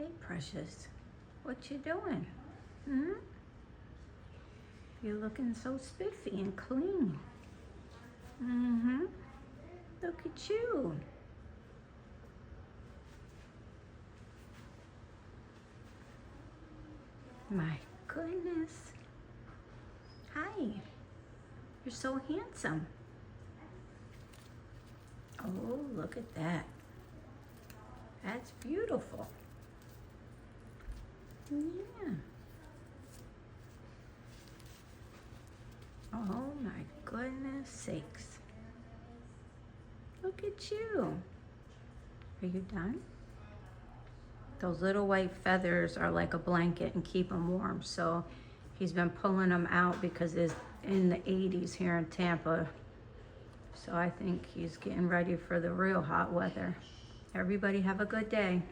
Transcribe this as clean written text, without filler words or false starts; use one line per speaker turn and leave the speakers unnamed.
Hey, Precious, what you doing? Hmm? You're looking so spiffy and clean. Mm-hmm. Look at you. My goodness. Hi. You're so handsome. Oh, look at that. That's beautiful. Yeah. Oh my goodness sakes. Look at you. Are you done? Those little white feathers are like a blanket and keep him warm. So he's been pulling them out because it's in the 80s here in Tampa. So I think he's getting ready for the real hot weather. Everybody have a good day.